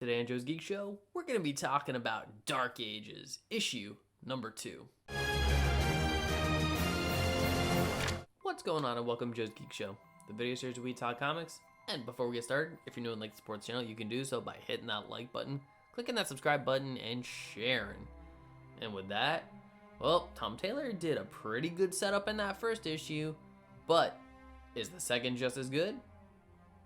Today on Joe's Geek Show, we're going to be talking about Dark Ages, issue number 2. What's going on and welcome to Joe's Geek Show, the video series where we talk comics. And before we get started, if you're new and like the sports channel, you can do so by hitting that like button, clicking that subscribe button, and sharing. And with that, well, Tom Taylor did a pretty good setup in that first issue, but is the second just as good?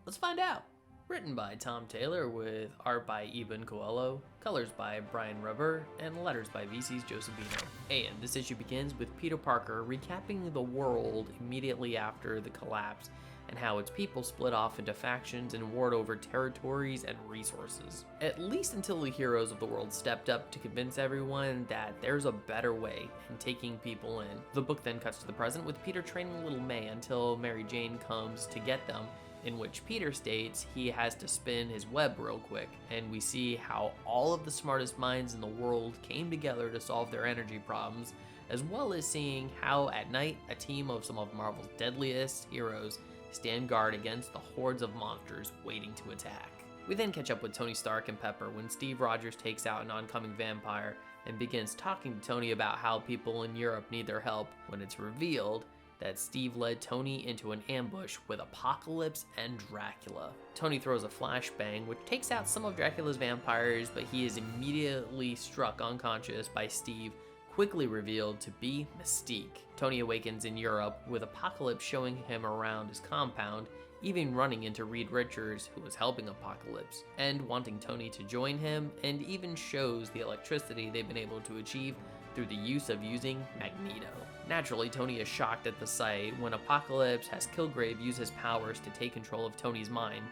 Let's find out. Written by Tom Taylor with art by Eben Coelho, colors by Brian Rubber, and letters by VC's Josephino. And this issue begins with Peter Parker recapping the world immediately after the collapse and how its people split off into factions and warred over territories and resources. At least until the heroes of the world stepped up to convince everyone that there's a better way in taking people in. The book then cuts to the present with Peter training little May until Mary Jane comes to get them, in which Peter states he has to spin his web real quick, and we see how all of the smartest minds in the world came together to solve their energy problems, as well as seeing how at night a team of some of Marvel's deadliest heroes stand guard against the hordes of monsters waiting to attack. We then catch up with Tony Stark and Pepper when Steve Rogers takes out an oncoming vampire and begins talking to Tony about how people in Europe need their help, when it's revealed that Steve led Tony into an ambush with Apocalypse and Dracula. Tony throws a flashbang which takes out some of Dracula's vampires, but he is immediately struck unconscious by Steve, quickly revealed to be Mystique. Tony awakens in Europe with Apocalypse showing him around his compound, even running into Reed Richards, who was helping Apocalypse, and wanting Tony to join him, and even shows the electricity they've been able to achieve through the use of using Magneto. Naturally, Tony is shocked at the sight when Apocalypse has Kilgrave use his powers to take control of Tony's mind,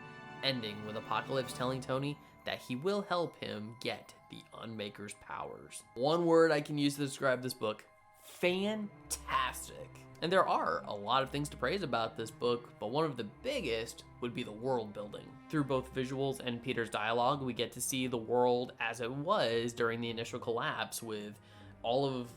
ending with Apocalypse telling Tony that he will help him get the Unmaker's powers. One word I can use to describe this book: fantastic. And there are a lot of things to praise about this book, but one of the biggest would be the world building. Through both visuals and Peter's dialogue, we get to see the world as it was during the initial collapse, with all of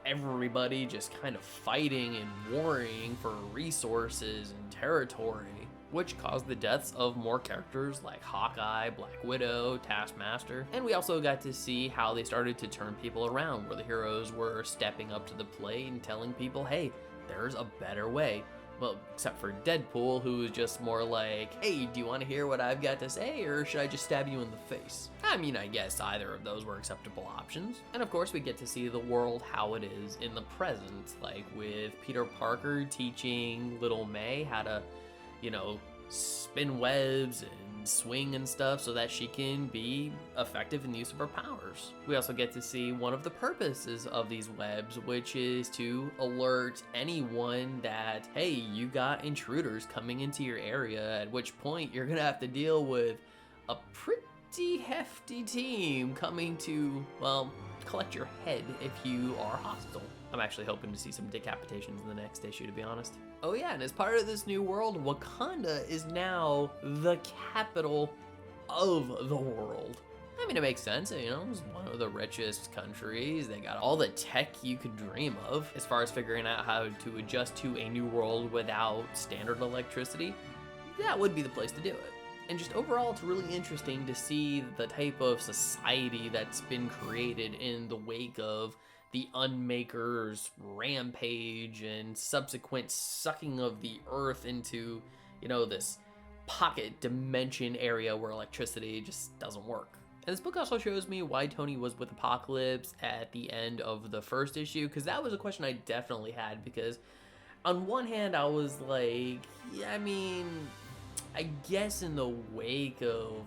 everybody just kind of fighting and warring for resources and territory, which caused the deaths of more characters like Hawkeye, Black Widow, Taskmaster. And we also got to see how they started to turn people around, where the heroes were stepping up to the plate and telling people, hey, there's a better way. Well, except for Deadpool, who is just more like, hey, do you want to hear what I've got to say, or should I just stab you in the face? I mean, I guess either of those were acceptable options. And of course, we get to see the world how it is in the present, like with Peter Parker teaching little May how to, spin webs and swing and stuff so that she can be effective in the use of her powers. We also get to see one of the purposes of these webs, which is to alert anyone that, hey, you got intruders coming into your area, at which point you're gonna have to deal with a pretty hefty team coming to, well, collect your head if you are hostile. I'm actually hoping to see some decapitations in the next issue, to be honest. Oh yeah, and as part of this new world, Wakanda is now the capital of the world. I mean, it makes sense, it's one of the richest countries. They got all the tech you could dream of. As far as figuring out how to adjust to a new world without standard electricity, that would be the place to do it. And just overall, it's really interesting to see the type of society that's been created in the wake of the Unmaker's rampage and subsequent sucking of the earth into, this pocket dimension area where electricity just doesn't work. And this book also shows me why Tony was with Apocalypse at the end of the first issue, because that was a question I definitely had, because on one hand, I was like, I guess in the wake of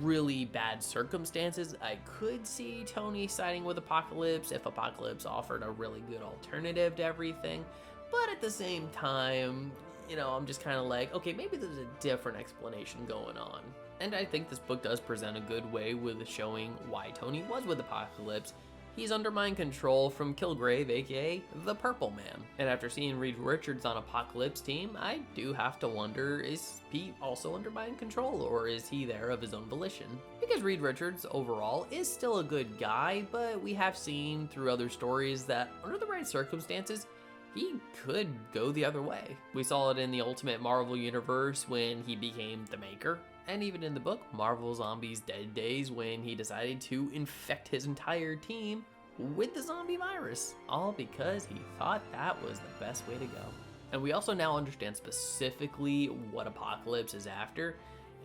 really bad circumstances, I could see Tony siding with Apocalypse if Apocalypse offered a really good alternative to everything. But at the same time, I'm just kind of like, okay, maybe there's a different explanation going on. And I think this book does present a good way with showing why Tony was with Apocalypse. He's under mind control from Kilgrave, aka the Purple Man. And after seeing Reed Richards on Apocalypse team, I do have to wonder, is he also under mind control, or is he there of his own volition? Because Reed Richards overall is still a good guy, but we have seen through other stories that under the right circumstances, he could go the other way. We saw it in the Ultimate Marvel Universe when he became the Maker, And even in the book, Marvel Zombies Dead Days, when he decided to infect his entire team with the zombie virus, all because he thought that was the best way to go. And we also now understand specifically what Apocalypse is after,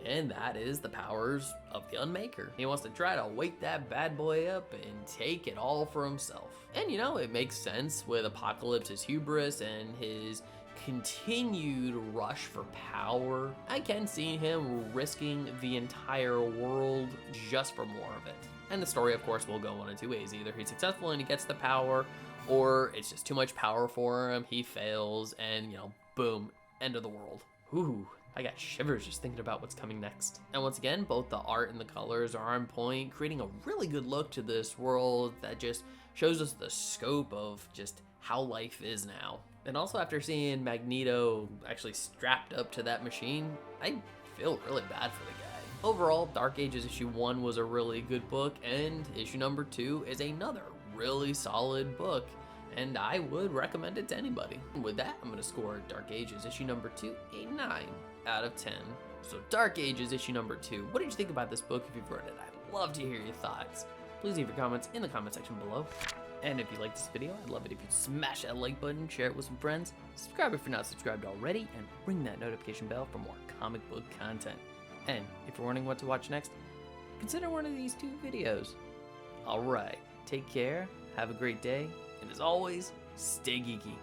and that is the powers of the Unmaker. He wants to try to wake that bad boy up and take it all for himself. And you know, it makes sense with Apocalypse's hubris and his continued rush for power. I can see him risking the entire world just for more of it. And the story, of course, will go one of two ways. Either he's successful and he gets the power, or it's just too much power for him, he fails, and, you know, boom, end of the world. Ooh, I got shivers just thinking about what's coming next. And once again, both the art and the colors are on point, creating a really good look to this world that just shows us the scope of just how life is now. And also, after seeing Magneto actually strapped up to that machine, I feel really bad for the guy. Overall, Dark Ages issue 1 was a really good book, and issue number 2 is another really solid book, and I would recommend it to anybody. And with that, I'm going to score Dark Ages issue number 2 a 9 out of 10. So Dark Ages issue number 2, what did you think about this book if you've read it? I'd love to hear your thoughts. Please leave your comments in the comment section below. And if you liked this video, I'd love it if you'd smash that like button, share it with some friends, subscribe if you're not subscribed already, and ring that notification bell for more comic book content. And if you're wondering what to watch next, consider one of these 2 videos. Alright, take care, have a great day, and as always, stay geeky.